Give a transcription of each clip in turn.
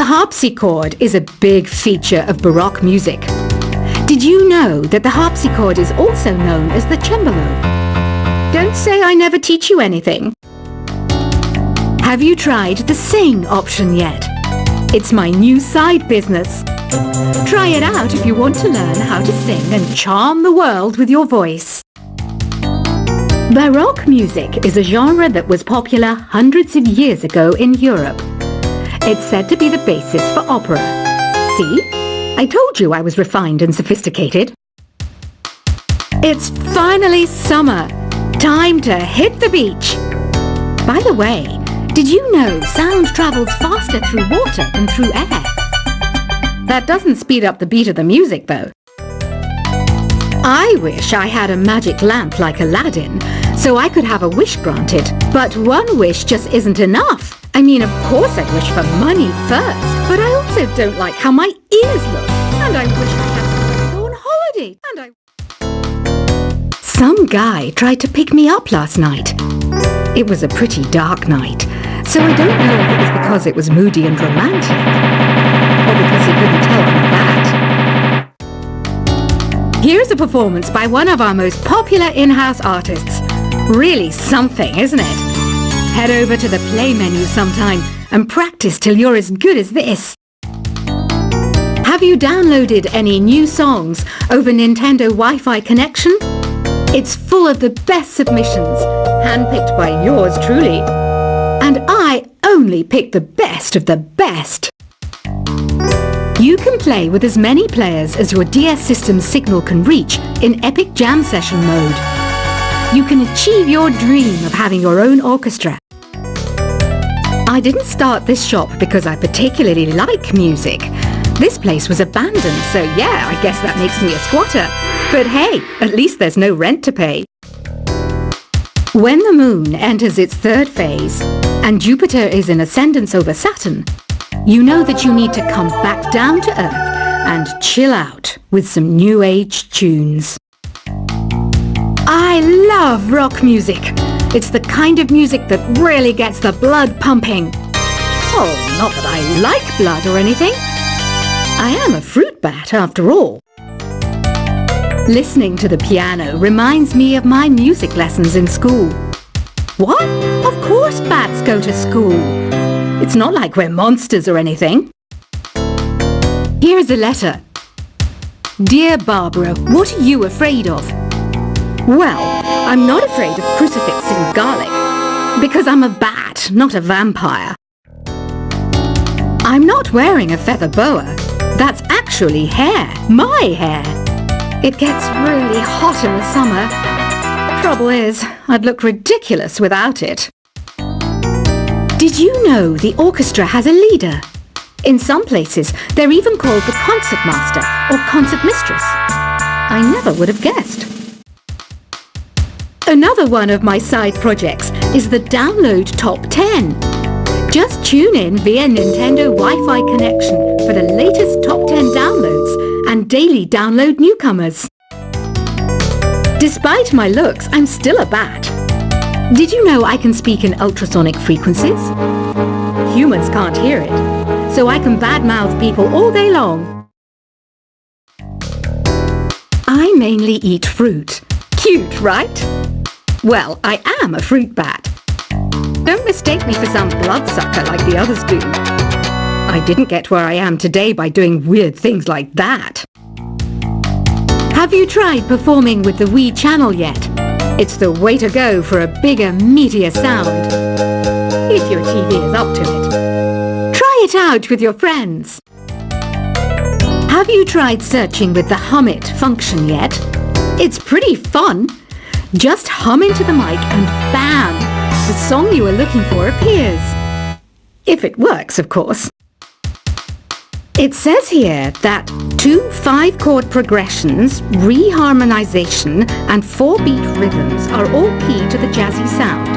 harpsichord is a big feature of Baroque music. Did you know that the harpsichord is also known as the cembalo? Don't say I never teach you anything. Have you tried the sing option yet? It's my new side business. Try it out if you want to learn how to sing and charm the world with your voice. Baroque music is a genre that was popular hundreds of years ago in Europe. It's said to be the basis for opera. See? I told you I was refined and sophisticated. It's finally summer. Time to hit the beach. By the way, did you know sound travels faster through water than through air? That doesn't speed up the beat of the music, though. I wish I had a magic lamp like Aladdin, so I could have a wish granted. But one wish just isn't enough. I mean, of course I'd wish for money first, but I also don't like how my ears look. And I wish I had somewhere to go on holiday. Some guy tried to pick me up last night. It was a pretty dark night, so I don't know if it was because it was moody and romantic, or because he couldn't tell I'm bad. Here's a performance by one of our most popular in-house artists. Really something, isn't it? Head over to the play menu sometime and practice till you're as good as this. Have you downloaded any new songs over Nintendo Wi-Fi connection? It's full of the best submissions, handpicked by yours truly. And I only pick the best of the best. You can play with as many players as your DS system's signal can reach in Epic Jam Session mode. You can achieve your dream of having your own orchestra. I didn't start this shop because I particularly like music. This place was abandoned, so yeah, I guess that makes me a squatter. But hey, at least there's no rent to pay. When the moon enters its third phase and Jupiter is in ascendance over Saturn, you know that you need to come back down to Earth and chill out with some new age tunes. I love rock music. It's the kind of music that really gets the blood pumping. Oh, not that I like blood or anything. I am a fruit bat after all. Listening to the piano reminds me of my music lessons in school. What? Of course bats go to school. It's not like we're monsters or anything. Here's a letter. Dear Barbara, what are you afraid of? Well, I'm not afraid of crucifix and garlic, because I'm a bat, not a vampire. I'm not wearing a feather boa. That's actually hair, my hair. It gets really hot in the summer. Trouble is, I'd look ridiculous without it. Did you know the orchestra has a leader? In some places, they're even called the concert master or concert mistress. I never would have guessed. Another one of my side projects is the Download Top 10. Just tune in via Nintendo Wi-Fi connection for the latest top 10 downloads and daily download newcomers. Despite my looks, I'm still a bat. Did you know I can speak in ultrasonic frequencies? Humans can't hear it, so I can badmouth people all day long. I mainly eat fruit. Cute, right? Well, I am a fruit bat. Don't mistake me for some bloodsucker like the others do. I didn't get where I am today by doing weird things like that. Have you tried performing with the Wii channel yet? It's the way to go for a bigger, meatier sound. If your TV is up to it. Try it out with your friends. Have you tried searching with the Hum It function yet? It's pretty fun. Just hum into the mic and bam! The song you are looking for appears. If it works, of course. It says here that 2 5-chord progressions, reharmonization, and 4-beat rhythms are all key to the jazzy sound.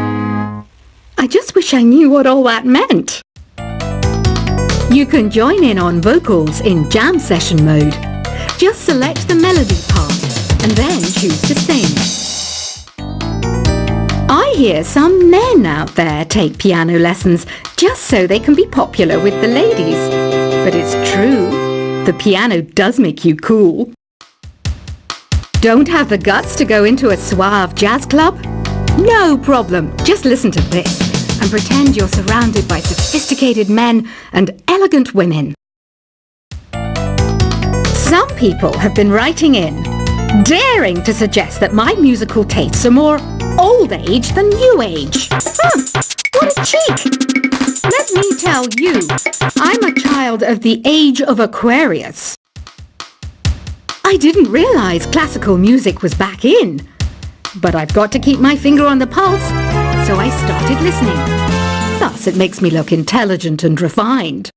I just wish I knew what all that meant. You can join in on vocals in jam session mode. Just select the melody part and then choose to sing. I hear some men out there take piano lessons just so they can be popular with the ladies. But it's true. The piano does make you cool. Don't have the guts to go into a suave jazz club? No problem. Just listen to this and pretend you're surrounded by sophisticated men and elegant women. Some people have been writing in, daring to suggest that my musical tastes are more old age than new age. What a cheek! Let me tell you, I'm a child of the age of Aquarius. I didn't realize classical music was back in, but I've got to keep my finger on the pulse, so I started listening. Thus, it makes me look intelligent and refined.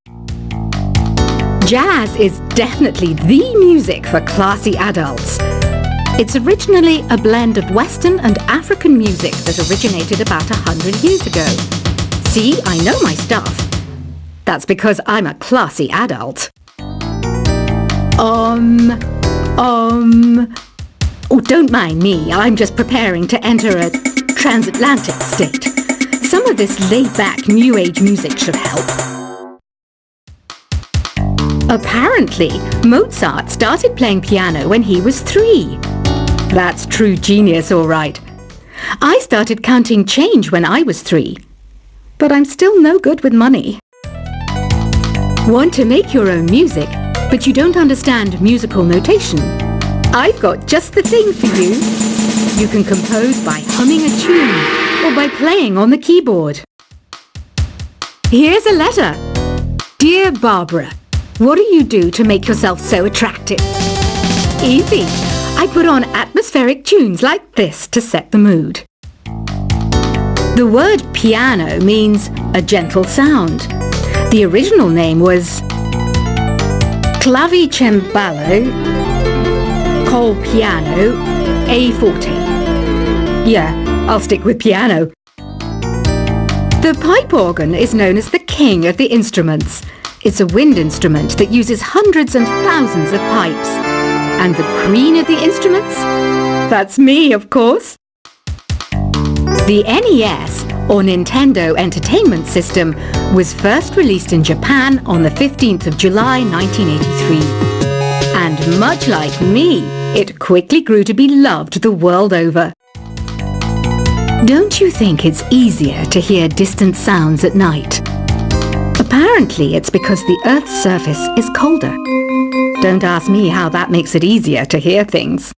Jazz is definitely the music for classy adults. It's originally a blend of Western and African music that originated about 100 years ago. See, I know my stuff. That's because I'm a classy adult. Oh, don't mind me. I'm just preparing to enter a transatlantic state. Some of this laid-back New Age music should help. Apparently, Mozart started playing piano when he was 3. That's true genius, all right. I started counting change when I was 3. But I'm still no good with money. Want to make your own music, but you don't understand musical notation? I've got just the thing for you. You can compose by humming a tune or by playing on the keyboard. Here's a letter. Dear Barbara, what do you do to make yourself so attractive? Easy. I put on atmospheric tunes like this to set the mood. The word piano means a gentle sound. The original name was clavicembalo col piano a forte. Yeah, I'll stick with piano. The pipe organ is known as the king of the instruments. It's a wind instrument that uses hundreds and thousands of pipes. And the queen of the instruments? That's me, of course. The NES, or Nintendo Entertainment System, was first released in Japan on the 15th of July 1983. And much like me, it quickly grew to be loved the world over. Don't you think it's easier to hear distant sounds at night? Apparently, it's because the Earth's surface is colder. Don't ask me how that makes it easier to hear things.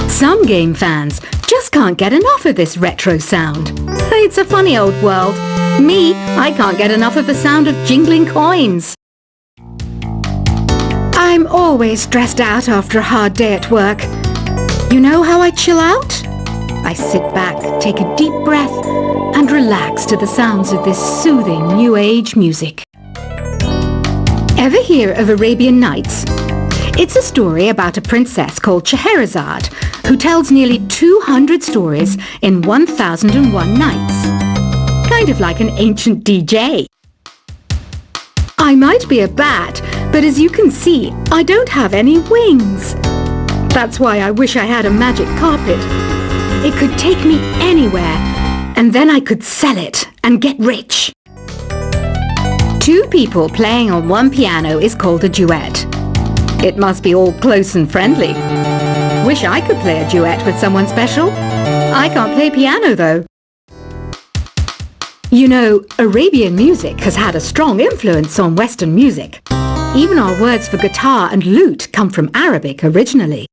Some game fans just can't get enough of this retro sound. It's a funny old world. Me, I can't get enough of the sound of jingling coins. I'm always stressed out after a hard day at work. You know how I chill out? I sit back, take a deep breath, and relax to the sounds of this soothing New Age music. Ever hear of Arabian Nights? It's a story about a princess called Scheherazade who tells nearly 200 stories in 1001 nights. Kind of like an ancient DJ. I might be a bat, but as you can see, I don't have any wings. That's why I wish I had a magic carpet. It could take me anywhere, and then I could sell it and get rich. 2 people playing on one piano is called a duet. It must be all close and friendly. Wish I could play a duet with someone special. I can't play piano though. You know, Arabian music has had a strong influence on Western music. Even our words for guitar and lute come from Arabic originally.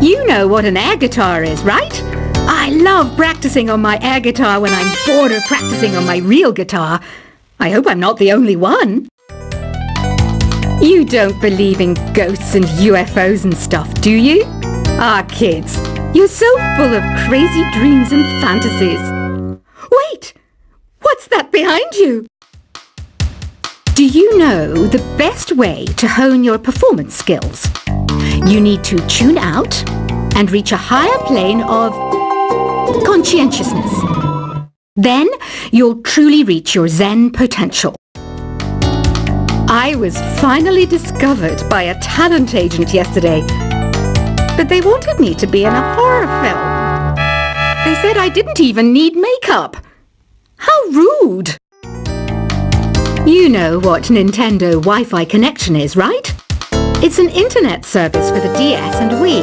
You know what an air guitar is, right? I love practicing on my air guitar when I'm bored of practicing on my real guitar. I hope I'm not the only one. You don't believe in ghosts and UFOs and stuff, do you? Ah, kids, you're so full of crazy dreams and fantasies. Wait, what's that behind you? Do you know the best way to hone your performance skills? You need to tune out and reach a higher plane of conscientiousness. Then you'll truly reach your Zen potential. I was finally discovered by a talent agent yesterday, but they wanted me to be in a horror film. They said I didn't even need makeup. How rude! You know what Nintendo Wi-Fi connection is, right? It's an internet service for the DS and Wii,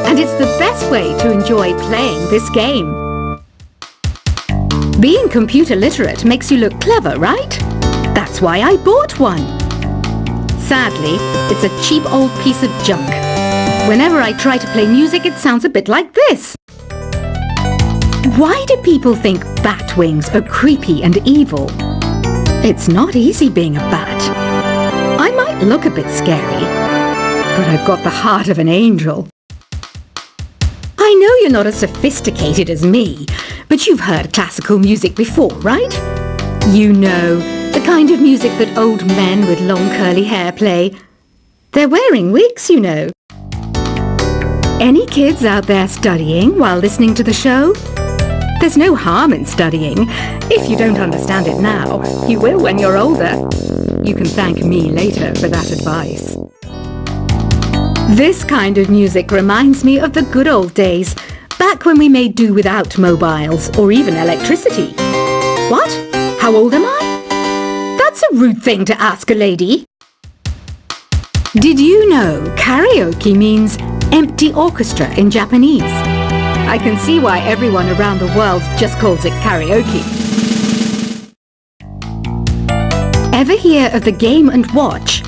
and it's the best way to enjoy playing this game. Being computer literate makes you look clever, right? That's why I bought one. Sadly, it's a cheap old piece of junk. Whenever I try to play music, it sounds a bit like this. Why do people think bat wings are creepy and evil? It's not easy being a bat. I might look a bit scary, but I've got the heart of an angel. I know you're not as sophisticated as me, but you've heard classical music before, right? You know, the kind of music that old men with long curly hair play. They're wearing wigs, you know. Any kids out there studying while listening to the show? There's no harm in studying. If you don't understand it now, you will when you're older. You can thank me later for that advice. This kind of music reminds me of the good old days, back when we made do without mobiles or even electricity. What? How old am I? That's a rude thing to ask a lady. Did you know karaoke means empty orchestra in Japanese? I can see why everyone around the world just calls it karaoke. Ever hear of the Game & Watch?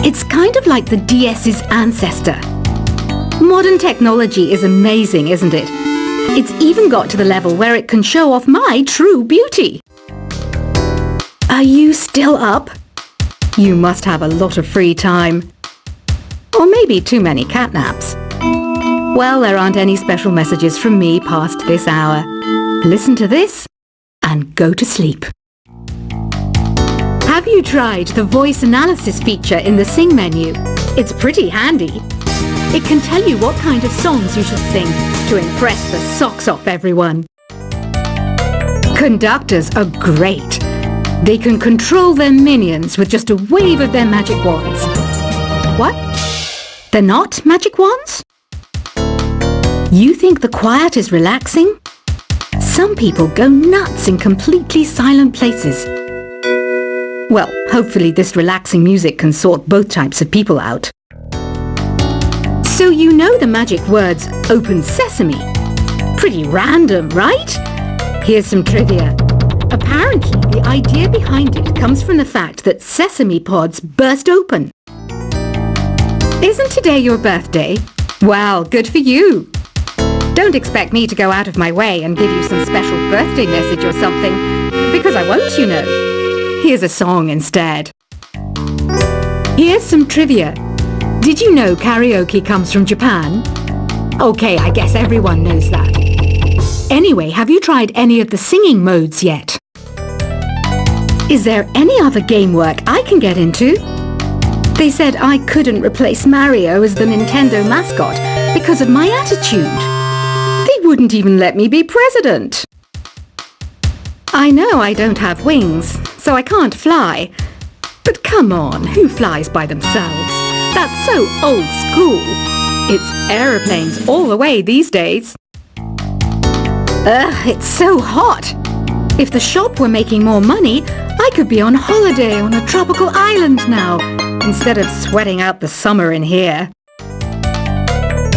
It's kind of like the DS's ancestor. Modern technology is amazing, isn't it? It's even got to the level where it can show off my true beauty. Are you still up? You must have a lot of free time. Or maybe too many catnaps. Well, there aren't any special messages from me past this hour. Listen to this and go to sleep. Have you tried the voice analysis feature in the Sing menu? It's pretty handy. It can tell you what kind of songs you should sing to impress the socks off everyone. Conductors are great. They can control their minions with just a wave of their magic wands. What? They're not magic wands? You think the quiet is relaxing? Some people go nuts in completely silent places. Well, hopefully this relaxing music can sort both types of people out. So you know the magic words "Open Sesame." Pretty random, right? Here's some trivia. Apparently, the idea behind it comes from the fact that sesame pods burst open. Isn't today your birthday? Well, good for you. Don't expect me to go out of my way and give you some special birthday message or something, because I won't, you know. Here's a song instead. Here's some trivia. Did you know karaoke comes from Japan? Okay, I guess everyone knows that. Anyway, have you tried any of the singing modes yet? Is there any other game work I can get into? They said I couldn't replace Mario as the Nintendo mascot because of my attitude. They wouldn't even let me be president. I know I don't have wings, so I can't fly. But come on, who flies by themselves? That's so old school. It's aeroplanes all the way these days. Ugh, it's so hot. If the shop were making more money, I could be on holiday on a tropical island now, instead of sweating out the summer in here.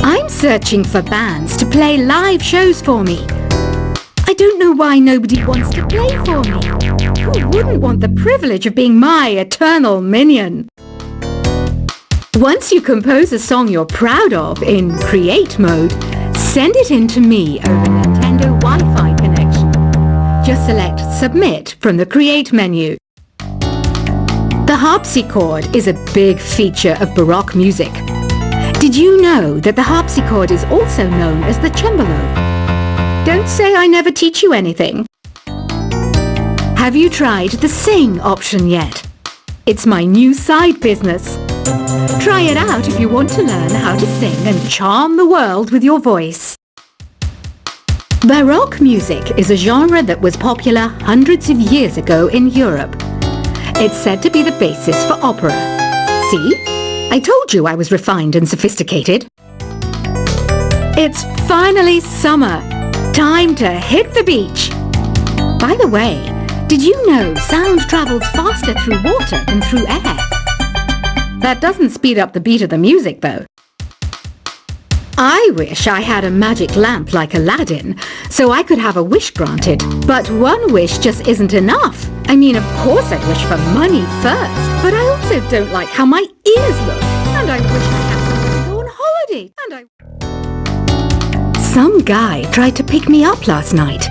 I'm searching for bands to play live shows for me. I don't know why nobody wants to play for me. Who wouldn't want the privilege of being my eternal minion? Once you compose a song you're proud of in Create mode, send it in to me over Nintendo Wi-Fi connection. Just select Submit from the Create menu. The harpsichord is a big feature of Baroque music. Did you know that the harpsichord is also known as the cembalo? Don't say I never teach you anything. Have you tried the Sing option yet? It's my new side business. Try it out if you want to learn how to sing and charm the world with your voice. Baroque music is a genre that was popular hundreds of years ago in Europe. It's said to be the basis for opera. See? I told you I was refined and sophisticated. It's finally summer. Time to hit the beach. By the way, Did you know sound travels faster through water than through air? That doesn't speed up the beat of the music, though. I wish I had a magic lamp like Aladdin, so I could have a wish granted. But one wish just isn't enough. I mean, of course I'd wish for money first, but I also don't like how my ears look. And I wish I had somewhere to go on holiday. Some guy tried to pick me up last night.